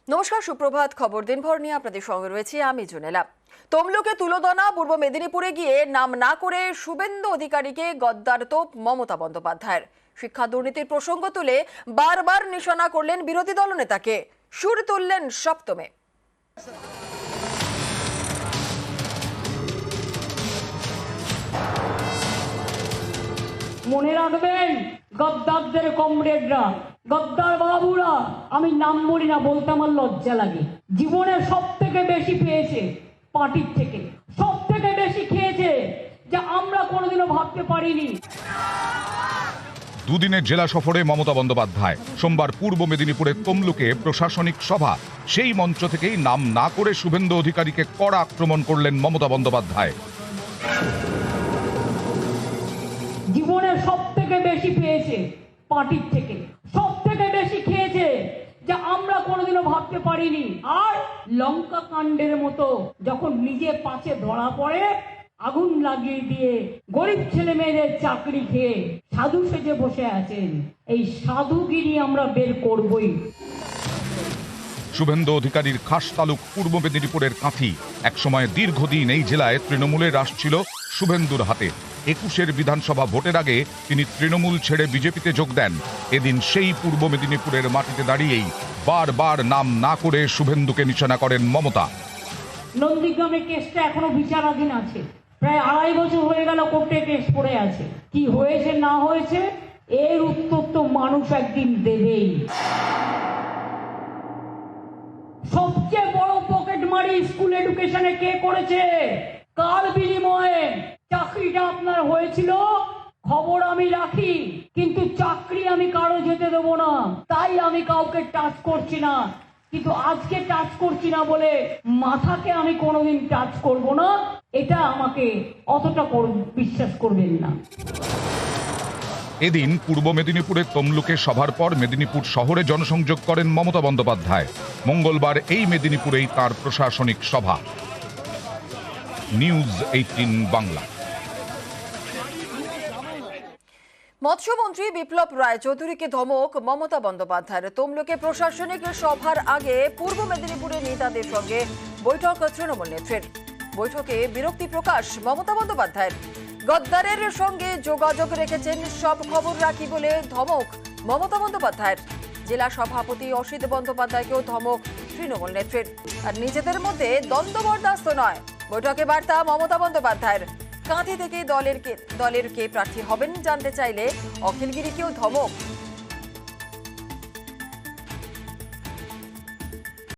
নমস্কার, সুপ্রভাত। খবর দিনভর নিয়ে আপনাদের সঙ্গে রয়েছি আমি জুনেলা। তমলুকে তুলোদনা পূর্ব মেদিনীপুরে গিয়ে নাম না করে শুভেন্দু অধিকারীকে গদ্দার তোপ মমতা বন্দ্যোপাধ্যায়ের। শিক্ষা দুর্নীতির প্রসঙ্গ তুলে বারবার নিশানা করলেন বিরোধী দলনেতাকে, সুর তুললেন সপ্তমে। মনে রাখবেন, গদ্দারদের কমরেডরা, গদ্দার বাবুরা, আমি নাম বলি না, বলতে আমার লজ্জা লাগে। জীবনে সব থেকে বেশি পেয়েছে পার্টির থেকে, সব থেকে বেশি খেয়েছে, যা আমরা কোনোদিনও ভাবতে পারিনি। দুদিনের জেলা সফরে মমতা বন্দ্যোপাধ্যায় সোমবার পূর্ব মেদিনীপুরের তমলুকে প্রশাসনিক সভা। সেই মঞ্চ থেকেই নাম না করে শুভেন্দু অধিকারীকে কড়া আক্রমণ করলেন মমতা বন্দ্যোপাধ্যায়। জীবনে সব থেকে বেশি পেয়েছে পার্টির থেকে, সব থেকে বেশি খেয়েছে, যা আমরা কোনোদিনও ভাবতে পারিনি। আর লঙ্কা কাণ্ডের মতো যখন নিজে পাশে ধরা পড়ে, আগুন লাগিয়ে দিয়ে গরিব ছেলে মেয়েদের চাকরি খেয়ে সাধু সেজে বসে আছেন, এই সাধুগিরি আমরা বের করবই। শুভেন্দু অধিকারীর খাস তালুক পূর্ব মেদিনীপুরের কাঁথি। একসময় দীর্ঘদিন এই জেলায় তৃণমূলের রাশ ছিল শুভেন্দুর হাতে। 21 বিধানসভা ভোটের আগে তিনি তৃণমূল ছেড়ে বিজেপিতে যোগ দেন। এদিন সেই পূর্ব মেদিনীপুরের মাটিতে দাঁড়িয়েই বারবার নাম না করে শুভেন্দুকে নিশানা করেন মমতা। নন্দীগ্রামে কেসটা এখনো বিচারাধীন আছে, প্রায় 2.5 বছর হয়ে গেল কোর্টে কেস পড়ে আছে। কি হয়েছে না হয়েছে এর উত্তর তো মানুষ একদিন দেবেই। সবচেয়ে বড় পকেটমারি স্কুল এডুকেশনে কে করেছে? কার বিনিময়ে চাকরিটা আপনার হয়েছিল? খবর আমি রাখি, কিন্তু চাকরি আমি কারো যেতে দেবো না, তাই আমি কাউকে টাচ করছি না। কিন্তু আজকে টাচ করছি না বলে মাথাকে আমি কোনোদিন টাচ করব না, এটা আমাকে অতটা বিশ্বাস করবেন না। এদিন পূর্ব মেদিনীপুরের তমলুকে সভার পর মেদিনীপুর শহরে জনসংযোগ করেন মমতা বন্দ্যোপাধ্যায়। মঙ্গলবার এই মেদিনীপুরেই তার প্রশাসনিক সভা। নিউজ 18 বাংলা। মৎস্যমন্ত্রী বিপ্লব রায়চৌধুরীকে ধমক মমতা বন্দ্যোপাধ্যায়ের। তমলুকে প্রশাসনিক সভার আগে পূর্ব মেদিনীপুরের নেতাদের সঙ্গে বৈঠক তৃণমূল নেত্রীর। বৈঠকে বিরক্তি প্রকাশ মমতা বন্দ্যোপাধ্যায়ের। গদ্দারের সঙ্গে যোগাযোগ রেখেছেন, সব খবর রাখি বলে ধমক মমতা বন্দ্যোপাধ্যায়ের। জেলা সভাপতি অসিত বন্দ্যোপাধ্যায়কেও ধমক তৃণমূল নেত্রীর। আর নিজেদের মধ্যে দ্বন্দ্ব বরদাস্ত নয়, বৈঠকে বার্তা মমতা বন্দ্যোপাধ্যায়ের। কাঁথি থেকে দলের কে প্রার্থী হবেন জানতে চাইলে অখিলগিরিকেও ধমক